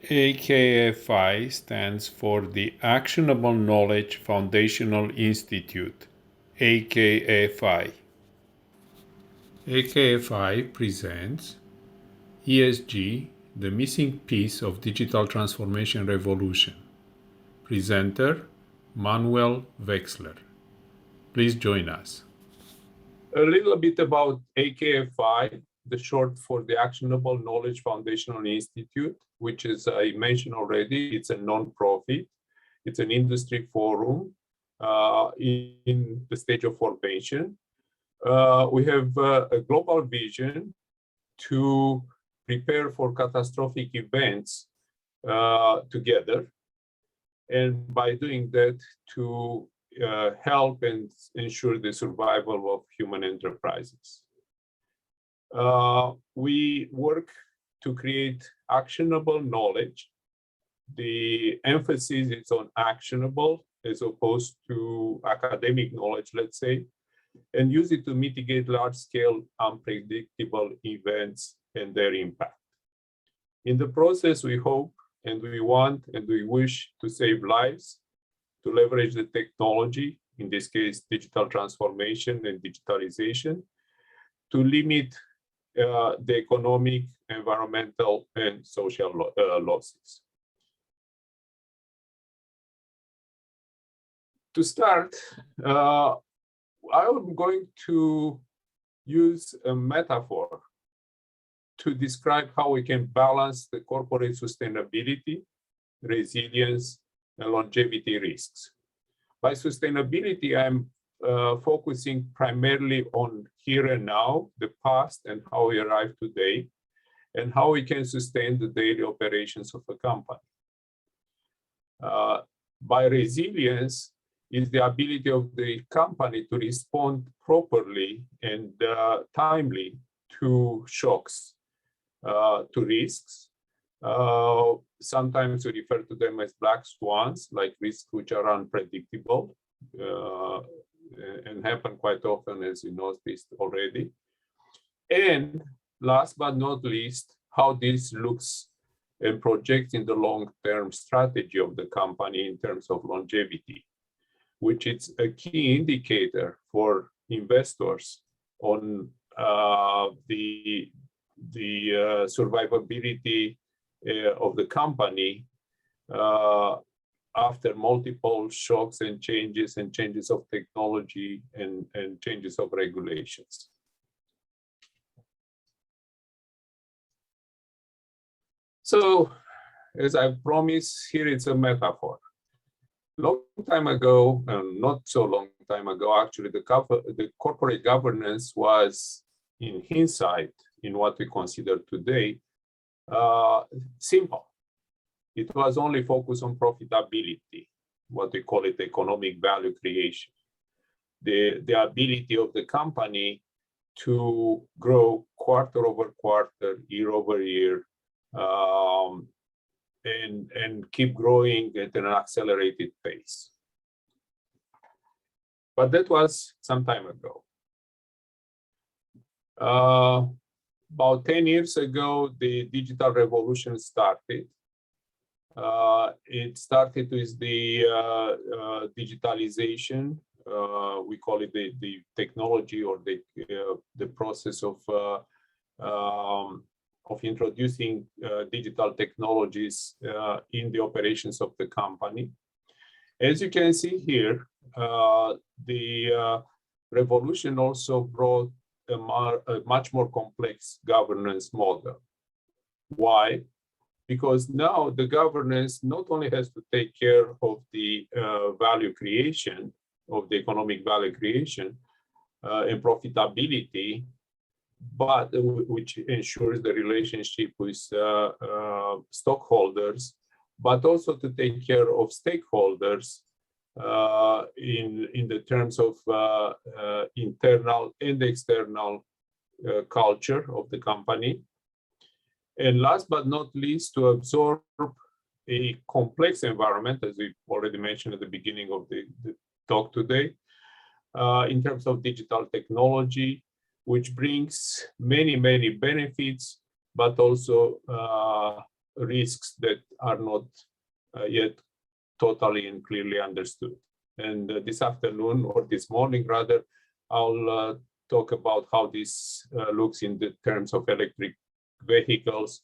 AKFI stands for the Actionable Knowledge Foundational Institute, AKFI. AKFI presents ESG, the missing piece of digital transformation revolution. Presenter, Manuel Wexler. Please join us. A little bit about AKFI, the short for the Actionable Knowledge Foundational Institute, which, as I mentioned already, it's a non-profit. It's an industry forum in the stage of formation. We have a global vision to prepare for catastrophic events together, and by doing that, to help and ensure the survival of human enterprises. We work to create actionable knowledge. The emphasis is on actionable as opposed to academic knowledge, let's say, and use it to mitigate large-scale unpredictable events and their impact. In the process, we hope and we want and we wish to save lives, to leverage the technology, in this case, digital transformation and digitalization, to limit the economic, environmental, and social losses. To start, I'm going to use a metaphor to describe how we can balance the corporate sustainability, resilience, and longevity risks. By sustainability, I'm focusing primarily on here and now, the past, and how we arrive today, and how we can sustain the daily operations of a company. By resilience is the ability of the company to respond properly and timely to shocks, to risks. Sometimes we refer to them as black swans, like risks which are unpredictable and happen quite often, as you noticed already. And last but not least, how this looks and projects in the long-term strategy of the company in terms of longevity, which is a key indicator for investors on the survivability of the company after multiple shocks and changes of technology and changes of regulations. So, as I promised, here it's a metaphor. Long time ago, not so long time ago, actually, the corporate governance was, in hindsight, in what we consider today, simple. It was only focused on profitability, what we call it economic value creation. The ability of the company to grow quarter over quarter, year over year, and keep growing at an accelerated pace. But that was some time ago. About 10 years ago, the digital revolution started. It started with the digitalization. We call it the technology or the process of introducing digital technologies in the operations of the company. As you can see here, the revolution also brought a much more complex governance model. Why? Because now the governance not only has to take care of the value creation, of the economic value creation and profitability, but which ensures the relationship with stockholders, but also to take care of stakeholders in the terms of internal and external culture of the company. And last but not least, to absorb a complex environment, as we already mentioned at the beginning of the talk today, in terms of digital technology, which brings many benefits, but also risks that are not yet totally and clearly understood. And this afternoon, or this morning rather, I'll talk about how this looks in the terms of electric vehicles,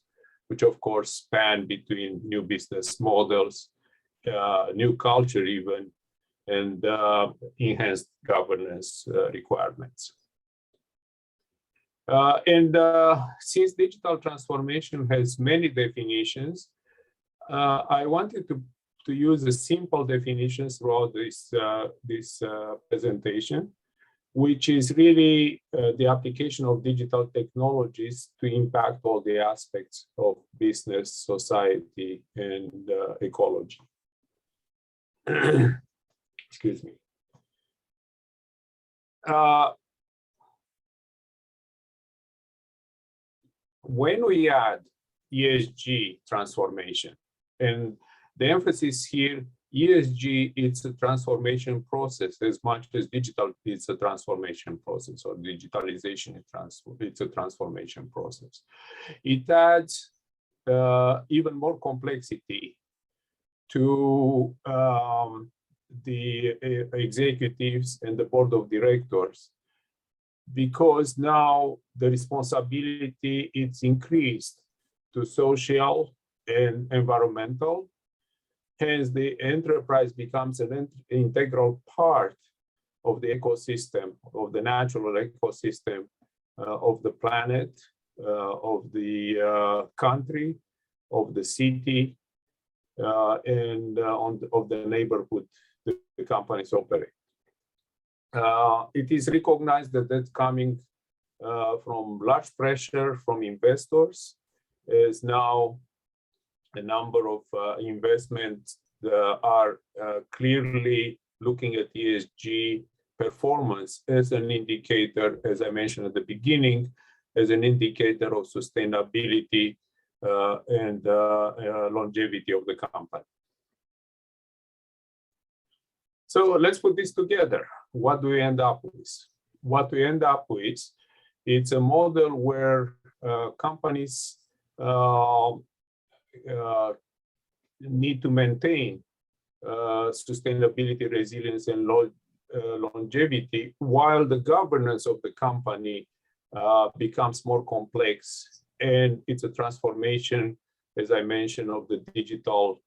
which of course span between new business models, new culture even, and enhanced governance requirements. Since digital transformation has many definitions, I wanted to use a simple definition throughout this presentation, which is really the application of digital technologies to impact all the aspects of business, society, and ecology. Excuse me. When we add ESG transformation, and the emphasis here, ESG, it's a transformation process as much as digital is a transformation process, or digitalization, it's a transformation process. It adds even more complexity to the executives and the board of directors, because now the responsibility is increased to social and environmental. Hence, the enterprise becomes an integral part of the ecosystem, of the natural ecosystem of the planet, of the country, of the city, and of the neighborhood the companies operate. It is recognized that that's coming from large pressure from investors, as now a number of investments are clearly looking at ESG performance as an indicator, as I mentioned at the beginning, as an indicator of sustainability and longevity of the company. So let's put this together. What do we end up with? What we end up with, it's a model where companies need to maintain sustainability, resilience, and longevity, while the governance of the company becomes more complex. And it's a transformation, as I mentioned, of the digital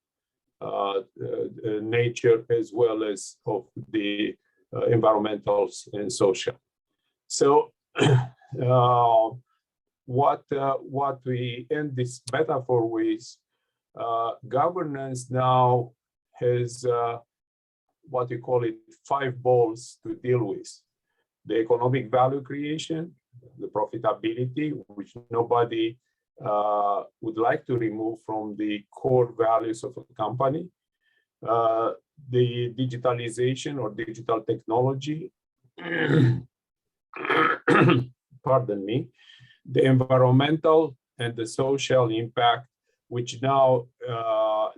nature, as well as of the environmental and social. So what we end this metaphor with, governance now has what we call it 5 balls to deal with: the economic value creation, the profitability, which nobody would like to remove from the core values of a company, the digitalization or digital technology, pardon me, the environmental and the social impact, which now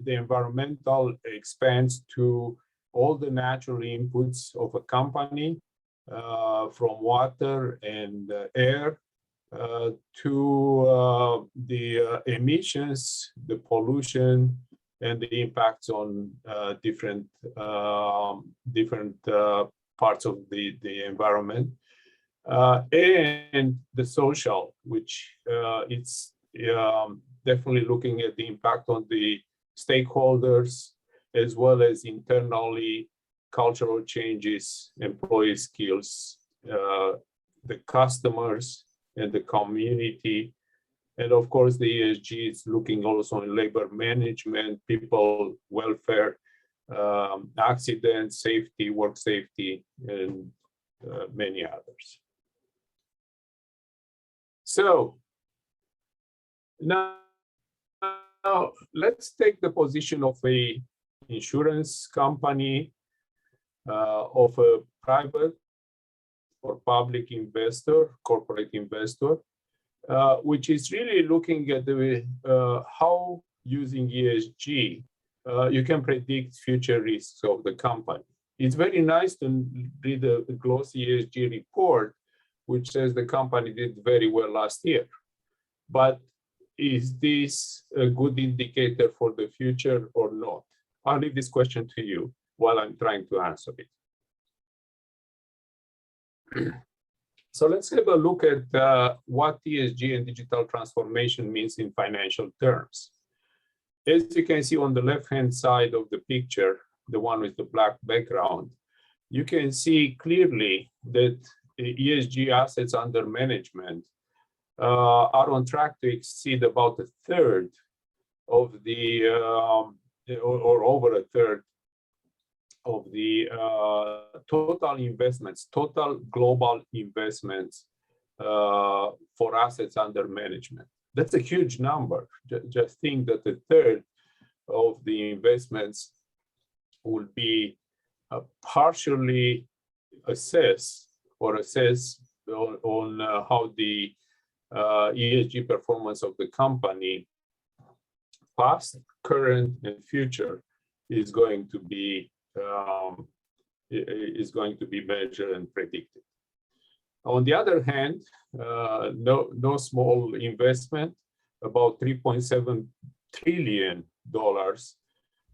the environmental expands to all the natural inputs of a company, from water and air to the emissions, the pollution, and the impacts on different parts of the environment, and the social, which it's definitely looking at the impact on the stakeholders, as well as internally cultural changes, employee skills, the customers, and the community. And of course, the ESG is looking also in labor management, people welfare, accident safety, work safety, and many others. So now let's take the position of a insurance company, of a private or public investor, corporate investor, which is really looking at the how using ESG you can predict future risks of the company. It's very nice to read a glossy ESG report, which says the company did very well last year. But is this a good indicator for the future or not? I'll leave this question to you while I'm trying to answer it. So let's have a look at what ESG and digital transformation means in financial terms. As you can see on the left-hand side of the picture, the one with the black background, you can see clearly that the ESG assets under management are on track to exceed about a third of the, or over a third of the total investments, total global investments for assets under management. That's a huge number. Just think that a third of the investments will be partially assessed on how the ESG performance of the company, past, current, and future, is going to be measured and predicted. On the other hand, no small investment, about $3.7 trillion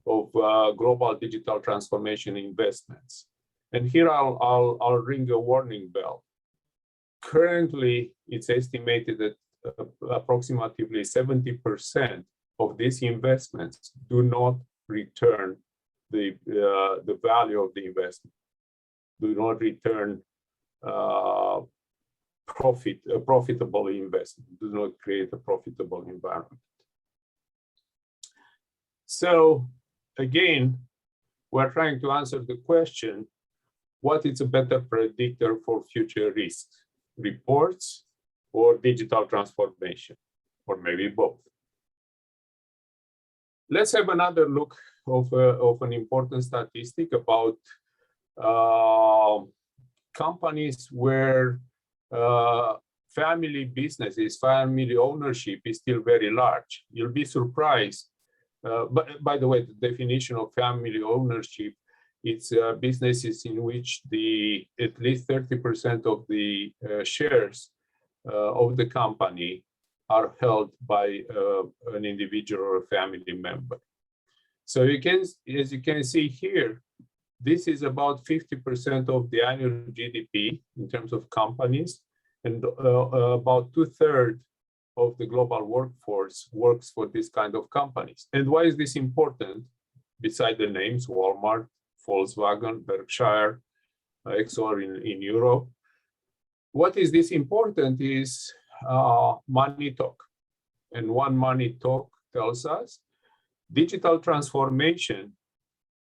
of global digital transformation investments. And here I'll ring a warning bell. Currently, it's estimated that approximately 70% of these investments do not return the value of the investment, do not return a profitable investment, do not create a profitable environment. So again, we're trying to answer the question, what is a better predictor for future risks, reports or digital transformation, or maybe both? Let's have another look of an important statistic about companies where family businesses, family ownership is still very large. You'll be surprised. But by the way, the definition of family ownership, it's businesses in which at least 30% of the shares of the company are held by an individual or a family member. So as you can see here, this is about 50% of the annual GDP in terms of companies, and about 2/3 of the global workforce works for this kind of companies. And why is this important? Beside the names, Walmart, Volkswagen, Berkshire, Exor in Europe. What is this important is money talk. And one money talk tells us digital transformation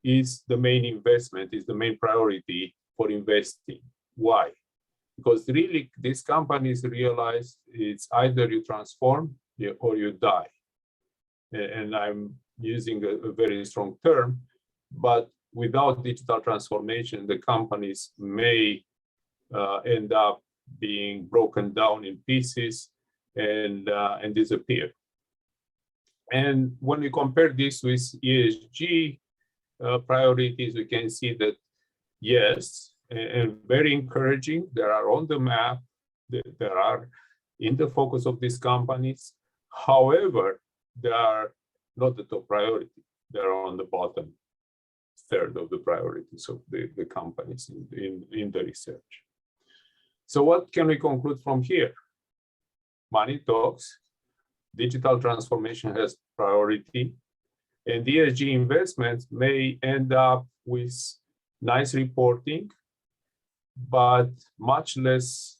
is the main investment, is the main priority for investing. Why? Because really these companies realize it's either you transform or you die. And I'm using a very strong term, but without digital transformation, the companies may end up being broken down in pieces and disappear. And when we compare this with ESG priorities, we can see that yes, and very encouraging, they are on the map, they are in the focus of these companies. However, they are not the top priority. They are on the bottom third of the priorities of the companies in the research. So what can we conclude from here? Money talks, digital transformation has priority, and ESG investments may end up with nice reporting, but much less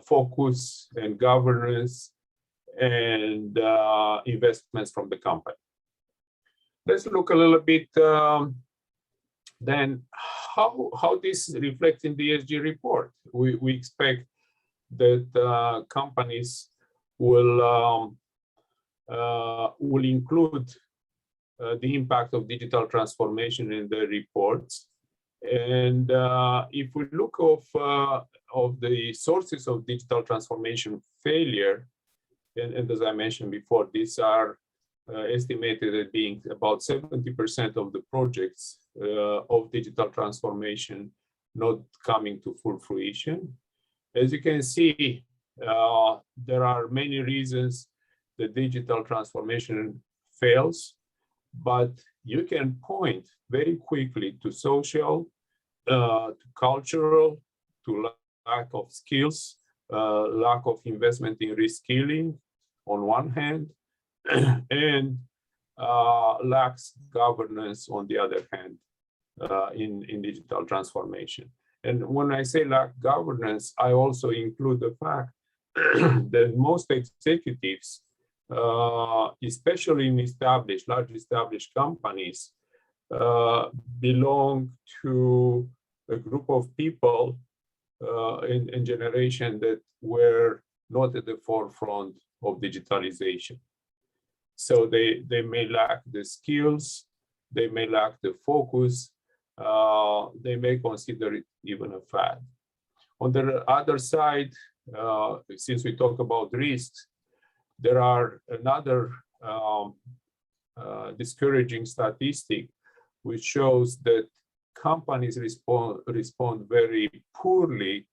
focus and governance and investments from the company. Let's look a little bit then how this reflects in the ESG report. We expect that companies will include the impact of digital transformation in the reports. And if we look of the sources of digital transformation failure, and as I mentioned before, these are estimated at being about 70% of the projects of digital transformation not coming to full fruition. As you can see, there are many reasons the digital transformation fails, but you can point very quickly to social, to cultural, to lack of skills, lack of investment in reskilling on one hand, and lacks governance on the other hand in digital transformation. And when I say lack governance, I also include the fact that most executives, especially in large established companies, belong to a group of people in generation that were not at the forefront of digitalization. So they may lack the skills, they may lack the focus, they may consider it even a fad. On the other side, since we talk about risks, there are another discouraging statistic which shows that companies respond very poorly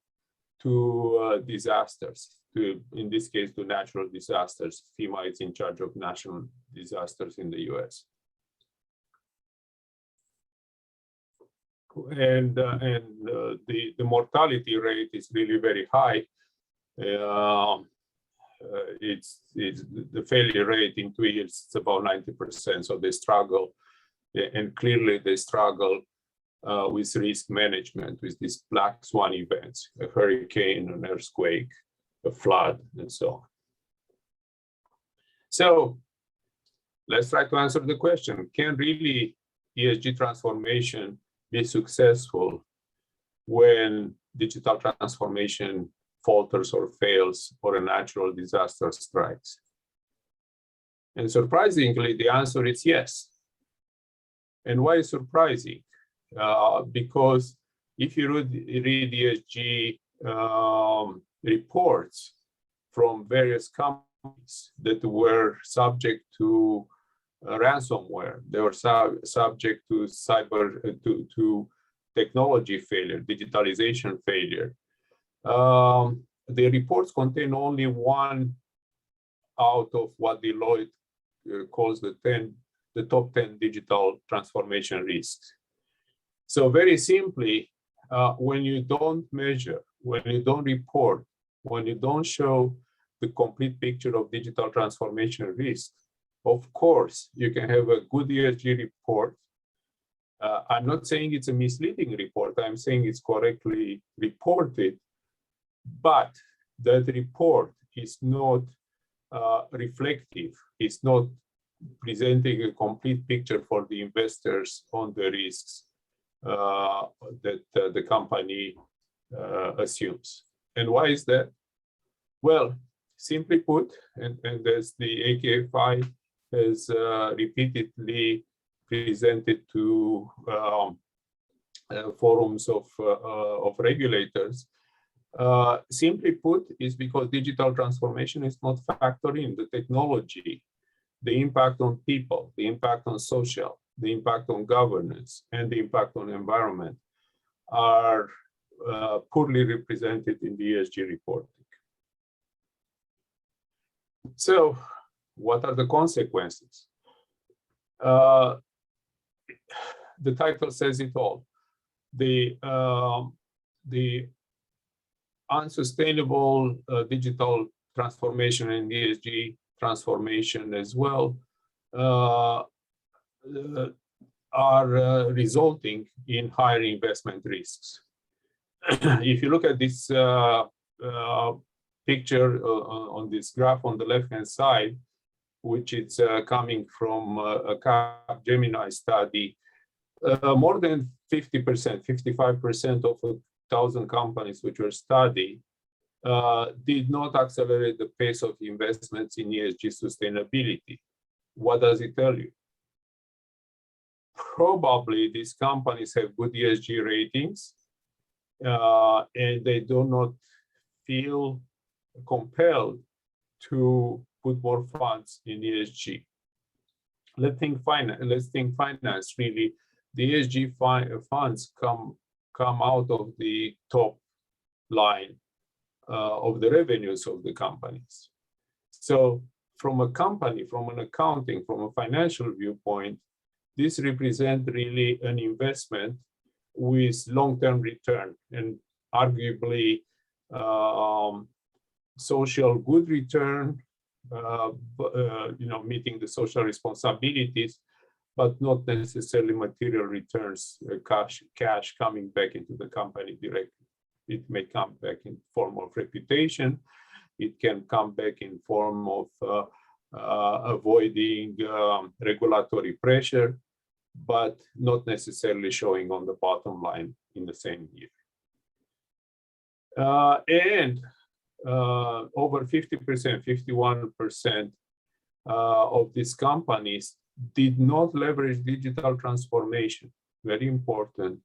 to disasters, in this case, to natural disasters. FEMA is in charge of national disasters in the US. And the mortality rate is really very high. It's the failure rate in 2 years, it's about 90%. So they struggle, and clearly they struggle with risk management, with these black swan events, a hurricane, an earthquake, a flood, and so on. So let's try to answer the question: can really ESG transformation be successful when digital transformation falters or fails or a natural disaster strikes? And surprisingly, the answer is yes. And why is surprising? Because if you read ESG reports from various companies that were subject to ransomware, they were subject to to technology failure, digitalization failure. The reports contain only one out of what Deloitte calls the top 10 digital transformation risks. So very simply, when you don't measure, when you don't report, when you don't show the complete picture of digital transformation risks, of course, you can have a good ESG report. I'm not saying it's a misleading report. I'm saying it's correctly reported, but that report is not reflective. It's not presenting a complete picture for the investors on the risks that the company assumes. And why is that? Well, simply put, and as the AKFI has repeatedly presented to forums of regulators, simply put, is because digital transformation is not factored in the technology, the impact on people, the impact on social, the impact on governance, and the impact on environment are poorly represented in the ESG reporting. So, what are the consequences? The title says it all. The unsustainable digital transformation and ESG transformation as well are resulting in higher investment risks. If you look at this picture on this graph on the left-hand side, which is coming from a Capgemini study, more than 50%, 55% of 1,000 companies which were studied did not accelerate the pace of investments in ESG sustainability. What does it tell you? Probably these companies have good ESG ratings and they do not feel compelled to put more funds in ESG. Let's think finance really. The ESG funds come out of the top line of the revenues of the companies. So from a company, from an accounting, from a financial viewpoint, this represents really an investment with long-term return and arguably social good return, meeting the social responsibilities, but not necessarily material returns, cash coming back into the company directly. It may come back in form of reputation. It can come back in form of avoiding regulatory pressure, but not necessarily showing on the bottom line in the same year. And over 50%, 51% of these companies did not leverage digital transformation, very important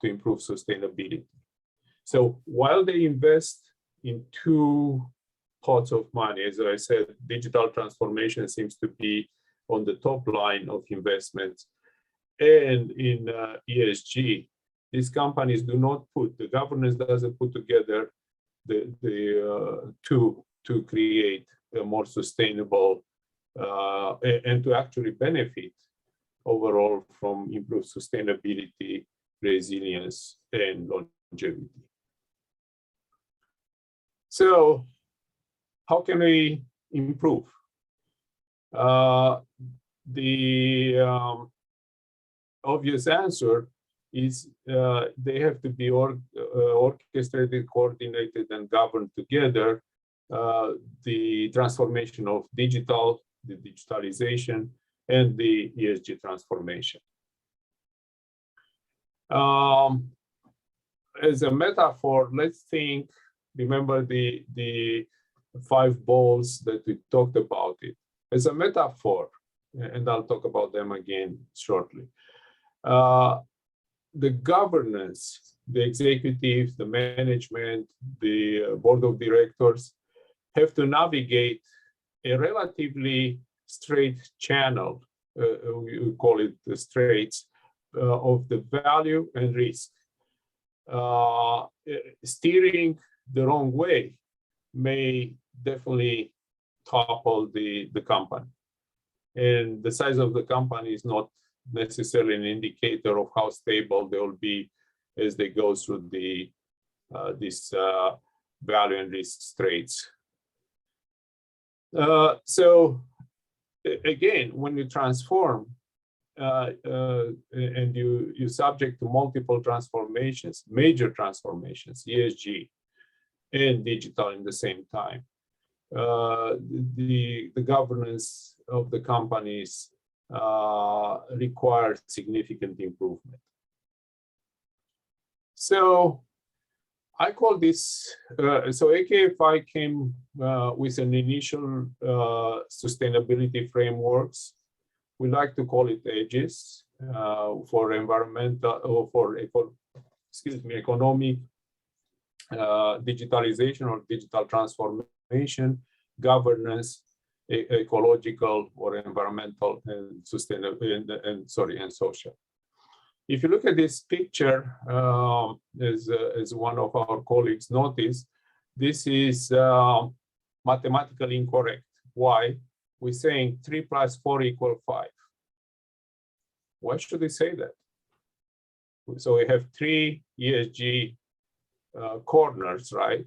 to improve sustainability. So while they invest in two pots of money, as I said, digital transformation seems to be on the top line of investments, and in ESG, these companies do not put, the governance doesn't put together the two to create a more sustainable and to actually benefit overall from improved sustainability, resilience, and longevity. So how can we improve? The obvious answer is they have to be orchestrated, coordinated, and governed together. The transformation of the digitalization, and the ESG transformation. As a metaphor, let's think, remember the 5 balls that we talked about it. As a metaphor, and I'll talk about them again shortly. The governance, the executives, the management, the board of directors have to navigate a relatively straight channel, we call it the straits, of the value and risk. Steering the wrong way may definitely topple the company. And the size of the company is not necessarily an indicator of how stable they will be as they go through this value and risk straits. So again, when you transform and you subject to multiple transformations, major transformations, ESG and digital in the same time, the governance of the companies requires significant improvement. So I call this, so AKFI came with an initial sustainability frameworks. We like to call it EDGES for environmental, or for economic digitalization or digital transformation, governance, ecological or environmental, and sustainable, and social. If you look at this picture, as one of our colleagues noticed, this is mathematically incorrect. Why? We're saying 3 + 4 = 5. Why should we say that? So we have 3 ESG corners, right?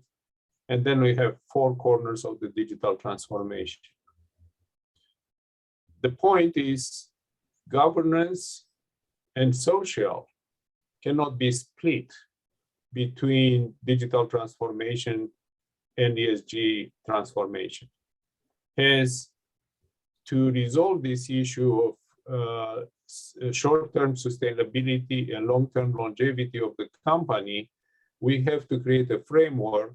And then we have 4 corners of the digital transformation. The point is, governance and social cannot be split between digital transformation and ESG transformation. Hence, to resolve this issue of short-term sustainability and long-term longevity of the company, we have to create a framework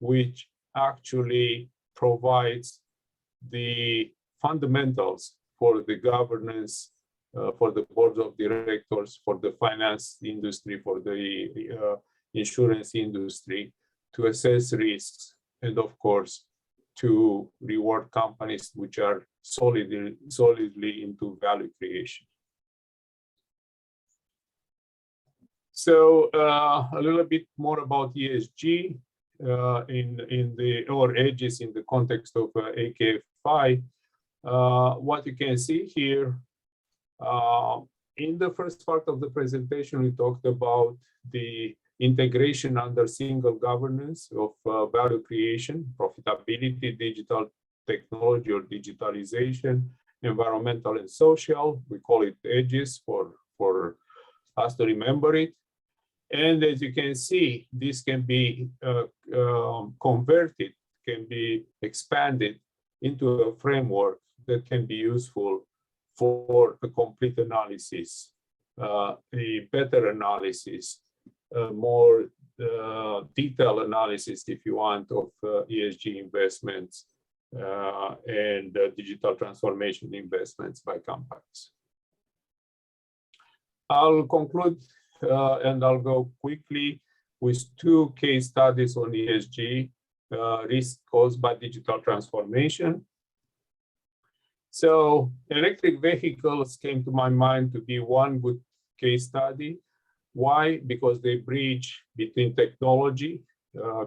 which actually provides the fundamentals for the governance, for the boards of directors, for the finance industry, for the insurance industry, to assess risks, and of course, to reward companies which are solidly into value creation. So a little bit more about ESG in the EDGES in the context of AKFI. What you can see here, in the first part of the presentation, we talked about the integration under single governance of value creation, profitability, digital technology or digitalization, environmental and social. We call it EDGES for us to remember it. And as you can see, this can be converted, can be expanded into a framework that can be useful for a complete analysis, a better analysis, more detailed analysis, if you want, of ESG investments and digital transformation investments by companies. I'll conclude and I'll go quickly with two case studies on ESG, risk caused by digital transformation. So electric vehicles came to my mind to be one good case study. Why? Because they bridge between technology.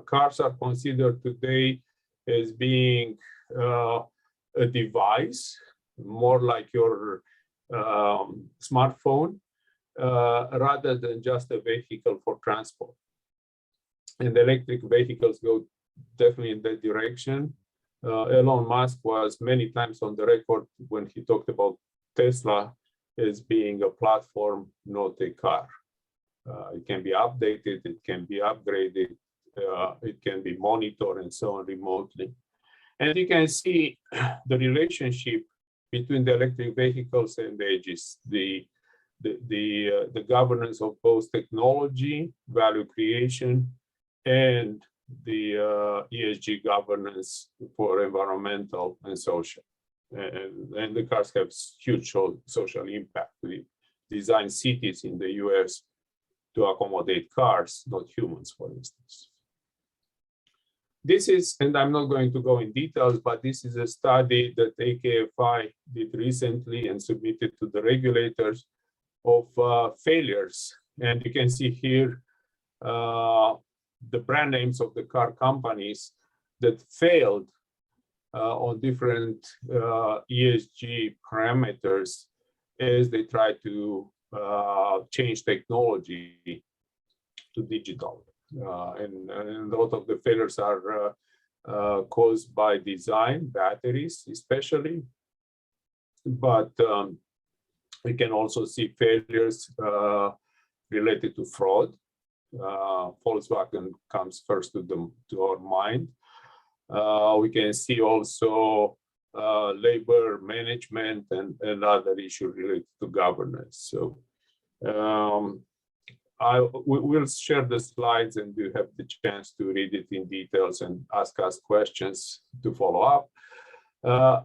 Cars are considered today as being a device, more like your smartphone, rather than just a vehicle for transport. And electric vehicles go definitely in that direction. Elon Musk was many times on the record when he talked about Tesla as being a platform, not a car. It can be updated, it can be upgraded, it can be monitored and so on remotely. And you can see the relationship between the electric vehicles and the EDGES, the governance of both technology, value creation, and the ESG governance for environmental and social. And the cars have huge social impact. We design cities in the US to accommodate cars, not humans, for instance. This is, and I'm not going to go in details, but this is a study that AKFI did recently and submitted to the regulators of failures. And you can see here the brand names of the car companies that failed on different ESG parameters as they try to change technology to digital. And a lot of the failures are caused by design, batteries especially, but we can also see failures related to fraud. Volkswagen comes first to our mind. We can see also labor management and other issues related to governance. So we will share the slides and you have the chance to read it in details and ask us questions to follow up.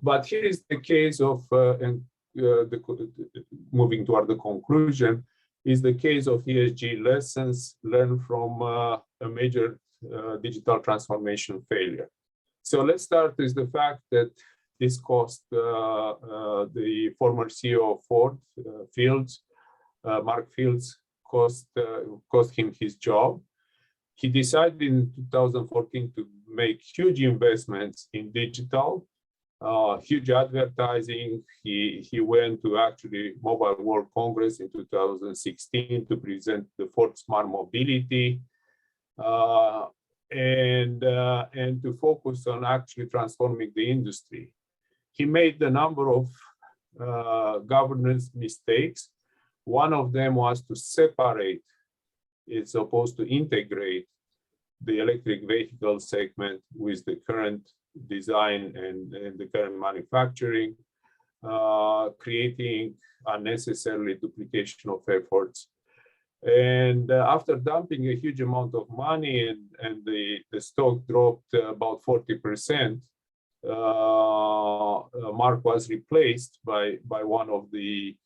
But here is the case of, moving toward the conclusion, is the case of ESG lessons learned from a major digital transformation failure. So let's start with the fact that this cost the former CEO of Ford, Fields, Mark Fields, cost him his job. He decided in 2014 to make huge investments in digital, huge advertising. He went to actually Mobile World Congress in 2016 to present the Ford Smart Mobility and to focus on actually transforming the industry. He made a number of governance mistakes. One of them was to separate, as opposed to integrate, the electric vehicle segment with the current design and the current manufacturing, creating unnecessarily duplication of efforts. And after dumping a huge amount of money and the stock dropped about 40%, Mark was replaced by one of the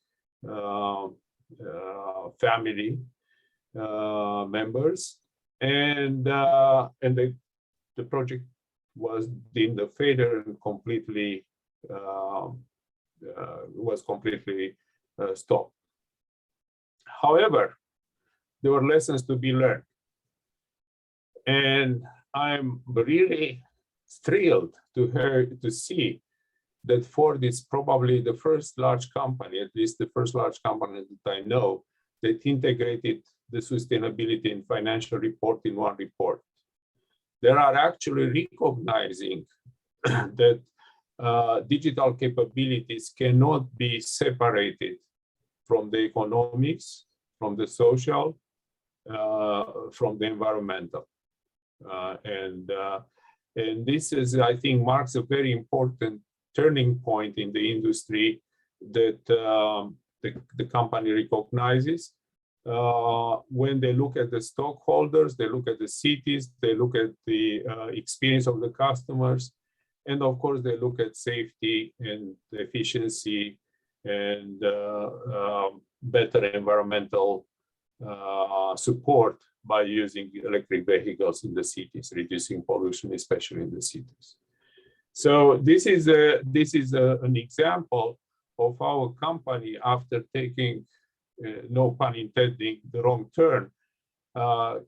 family members, and the project was deemed a failure and completely stopped. However, there were lessons to be learned, and I'm really thrilled to see that Ford is probably the first large company, at least the first large company that I know, that integrated the sustainability and financial report in one report. They are actually recognizing that digital capabilities cannot be separated from the economics, from the social, from the environmental. And this is, I think, marks a very important turning point in the industry that the company recognizes. When they look at the stockholders, they look at the cities, they look at the experience of the customers, and of course, they look at safety and efficiency and better environmental support by using electric vehicles in the cities, reducing pollution, especially in the cities. So this is an example of our company, after taking, no pun intended, the wrong turn,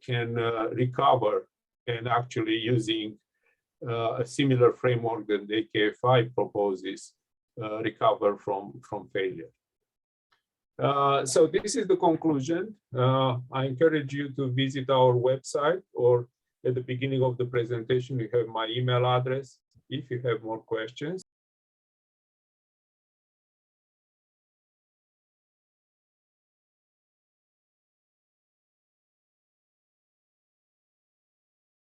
can recover, and actually using a similar framework that the AKFI proposes, recover from failure. So this is the conclusion. I encourage you to visit our website, or at the beginning of the presentation, you have my email address if you have more questions.